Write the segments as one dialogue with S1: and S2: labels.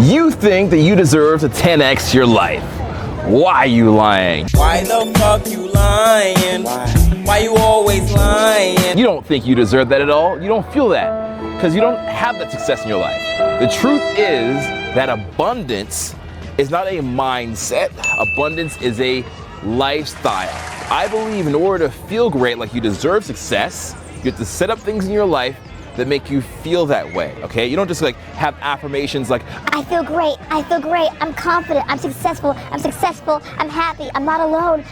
S1: You think that you deserve to 10x your life. Why are you lying?
S2: Why the fuck you lying? Why you always lying?
S1: You don't think you deserve that at all. You don't feel that because you don't have that success in your life. The truth is that abundance is not a mindset. Abundance is a lifestyle. I believe in order to feel great, like you deserve success, you have to set up things in your life that make you feel that way, okay? You don't just like have affirmations like,
S3: I feel great, I'm confident, I'm successful, I'm happy, I'm not alone.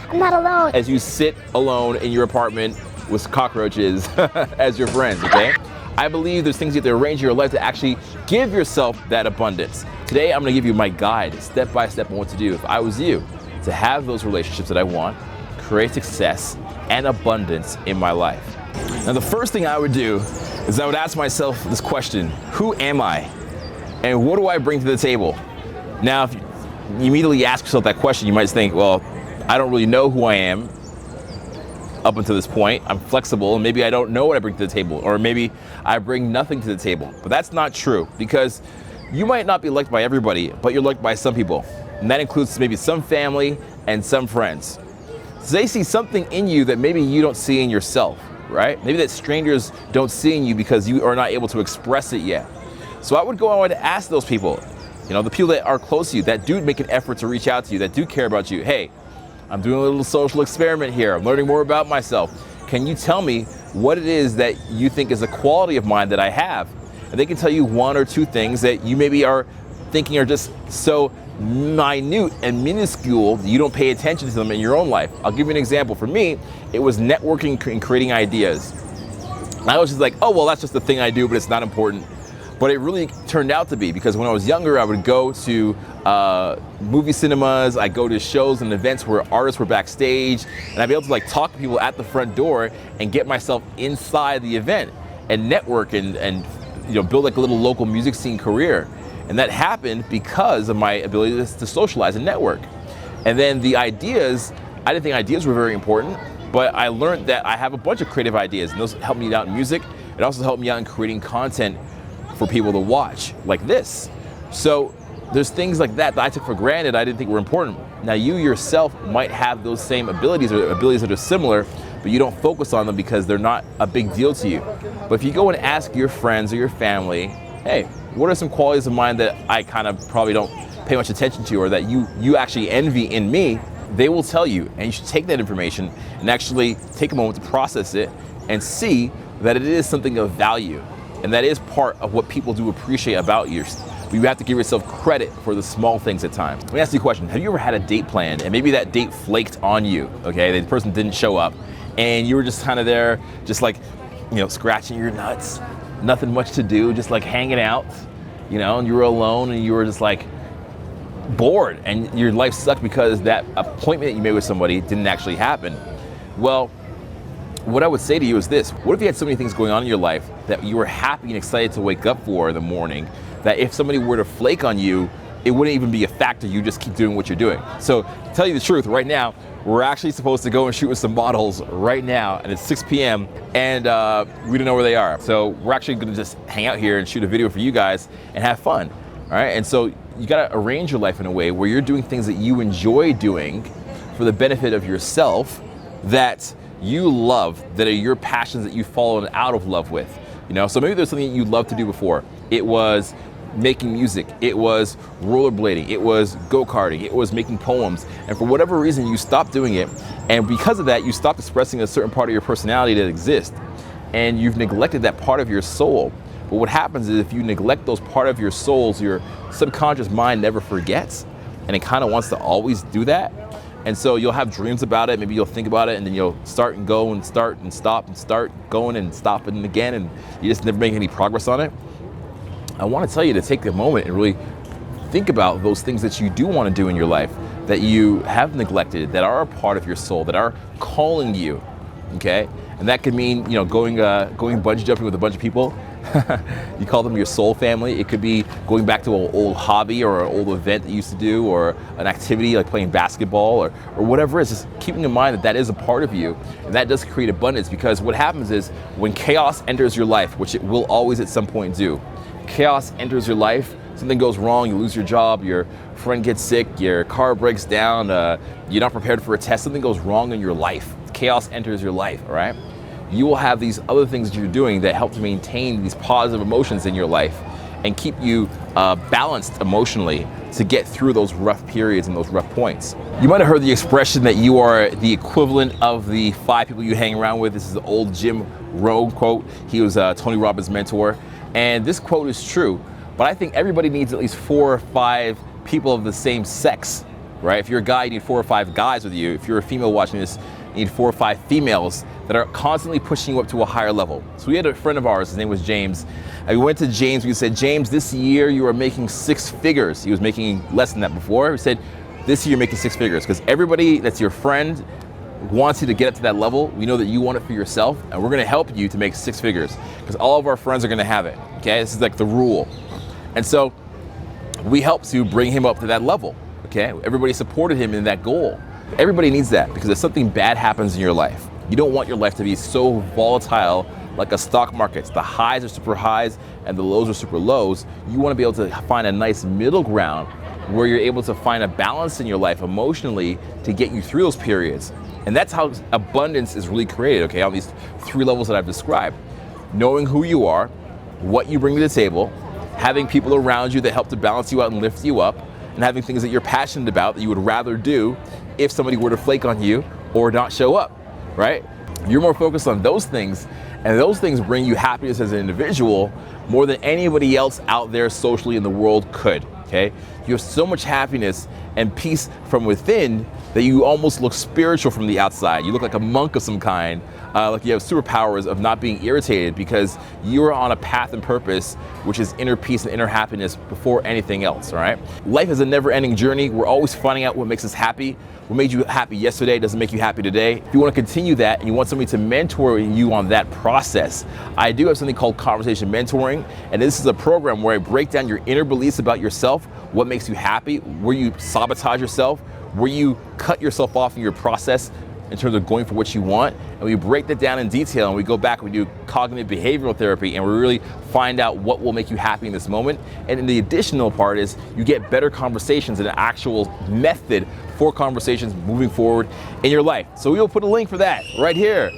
S1: As you sit alone in your apartment with cockroaches as your friends, okay? I believe there's things you have to arrange in your life to actually give yourself that abundance. Today, I'm gonna give you my guide, step by step on what to do if I was you, to have those relationships that I want, create success and abundance in my life. Now, the first thing I would do is I would ask myself this question: who am I? And what do I bring to the table? Now, if you immediately ask yourself that question, you might think, well, I don't really know who I am up until this point. I'm flexible, and maybe I don't know what I bring to the table, or maybe I bring nothing to the table. But that's not true, because you might not be liked by everybody, but you're liked by some people. And that includes maybe some family and some friends. So they see something in you that maybe you don't see in yourself, right? Maybe that strangers don't see in you because you are not able to express it yet. So I would go on to ask those people, the people that are close to you, that do make an effort to reach out to you, that do care about you. Hey, I'm doing a little social experiment here. I'm learning more about myself. Can you tell me what it is that you think is a quality of mine that I have? And they can tell you one or two things that you maybe are thinking are just so minute and minuscule that you don't pay attention to them in your own life. I'll give you an example. For me, it was networking and creating ideas. I was just like, oh, well, that's just the thing I do, but it's not important. But it really turned out to be, because when I was younger, I would go to movie cinemas, I'd go to shows and events where artists were backstage, and I'd be able to like talk to people at the front door and get myself inside the event and network and build like a little local music scene career. And that happened because of my ability to socialize and network. And then the ideas, I didn't think ideas were very important, but I learned that I have a bunch of creative ideas, and those helped me out in music. It also helped me out in creating content for people to watch, like this. So there's things like that I took for granted I didn't think were important. Now you yourself might have those same abilities or abilities that are similar, but you don't focus on them because they're not a big deal to you. But if you go and ask your friends or your family, hey, what are some qualities of mine that I kind of probably don't pay much attention to, or that you actually envy in me, they will tell you. And you should take that information and actually take a moment to process it and see that it is something of value. And that is part of what people do appreciate about you. But you have to give yourself credit for the small things at times. Let me ask you a question. Have you ever had a date planned and maybe that date flaked on you, okay? The person didn't show up and you were just kind of there, just like, scratching your nuts, nothing much to do, just like hanging out, and you were alone and you were just like bored and your life sucked because that appointment that you made with somebody didn't actually happen. Well, what I would say to you is this: what if you had so many things going on in your life that you were happy and excited to wake up for in the morning, that if somebody were to flake on you, it wouldn't even be a factor, you just keep doing what you're doing? So to tell you the truth, right now, we're actually supposed to go and shoot with some models right now, and it's 6 p.m. and we don't know where they are. So we're actually gonna just hang out here and shoot a video for you guys and have fun, all right? And so you gotta arrange your life in a way where you're doing things that you enjoy doing for the benefit of yourself, that you love, that are your passions that you've fallen out of love with. So maybe there's something you loved to do before. It was making music, it was rollerblading, it was go-karting, it was making poems, and for whatever reason you stopped doing it, and because of that you stopped expressing a certain part of your personality that exists, and you've neglected that part of your soul. But what happens is, if you neglect those part of your souls, your subconscious mind never forgets, and it kind of wants to always do that. And so you'll have dreams about it, maybe you'll think about it, and then you'll start and go and start and stop and start going and stop and again, and you just never make any progress on it. I want to tell you to take a moment and really think about those things that you do want to do in your life, that you have neglected, that are a part of your soul, that are calling you, okay? And that could mean, going bungee jumping with a bunch of people. You call them your soul family. It could be going back to an old hobby or an old event that you used to do, or an activity like playing basketball or whatever it is. Just keeping in mind that that is a part of you, and that does create abundance, because what happens is when chaos enters your life, which it will always at some point do, chaos enters your life, Something goes wrong, you lose your job, your friend gets sick, your car breaks down, you're not prepared for a test, something goes wrong in your life. Chaos enters your life, all right? You will have these other things that you're doing that help to maintain these positive emotions in your life and keep you balanced emotionally to get through those rough periods and those rough points. You might have heard the expression that you are the equivalent of the 5 people you hang around with. This is the old Jim Rohn quote. He was Tony Robbins' mentor. And this quote is true, but I think everybody needs at least 4 or 5 people of the same sex, right? If you're a guy, you need 4 or 5 guys with you. If you're a female watching this, you need 4 or 5 females that are constantly pushing you up to a higher level. So we had a friend of ours, his name was James. And we went to James, we said, James, this year you are making 6 figures. He was making less than that before. We said, this year you're making 6 figures, because everybody that's your friend wants you to get up to that level. We know that you want it for yourself, and we're gonna help you to make 6 figures, because all of our friends are gonna have it, okay? This is like the rule. And so we helped to bring him up to that level, okay? Everybody supported him in that goal. Everybody needs that, because if something bad happens in your life, you don't want your life to be so volatile like a stock market. The highs are super highs and the lows are super lows. You want to be able to find a nice middle ground where you're able to find a balance in your life emotionally to get you through those periods. And that's how abundance is really created, okay, on these 3 levels that I've described. Knowing who you are, what you bring to the table, having people around you that help to balance you out and lift you up, and having things that you're passionate about that you would rather do if somebody were to flake on you or not show up, right? You're more focused on those things, and those things bring you happiness as an individual more than anybody else out there socially in the world could, okay? You have so much happiness and peace from within that you almost look spiritual from the outside. You look like a monk of some kind, like you have superpowers of not being irritated, because you are on a path and purpose, which is inner peace and inner happiness before anything else, all right? Life is a never-ending journey. We're always finding out what makes us happy. What made you happy yesterday doesn't make you happy today. If you want to continue that and you want somebody to mentor you on that process, I do have something called Conversation Mentoring, and this is a program where I break down your inner beliefs about yourself, what makes you happy, where you sabotage yourself, where you cut yourself off in your process in terms of going for what you want, and we break that down in detail, and we go back and we do cognitive behavioral therapy, and we really find out what will make you happy in this moment. And then the additional part is you get better conversations and an actual method for conversations moving forward in your life. So we will put a link for that right here.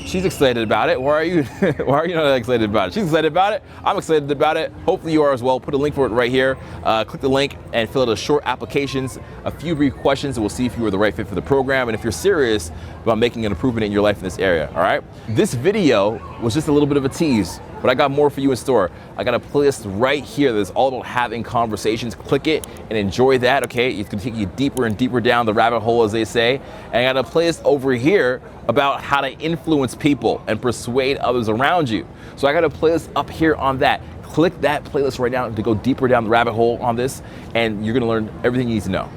S1: She's excited about it. Why are you not excited about it? She's excited about it. I'm excited about it. Hopefully you are as well. Put a link for it right here. Click the link and fill out a short applications, a few brief questions, and we'll see if you are the right fit for the program and if you're serious about making an improvement in your life in this area, all right? This video was just a little bit of a tease, but I got more for you in store. I got a playlist right here that's all about having conversations. Click it and enjoy that, okay? It's gonna take you deeper and deeper down the rabbit hole, as they say. And I got a playlist over here about how to influence people and persuade others around you. So I got a playlist up here on that. Click that playlist right now to go deeper down the rabbit hole on this, and you're gonna learn everything you need to know.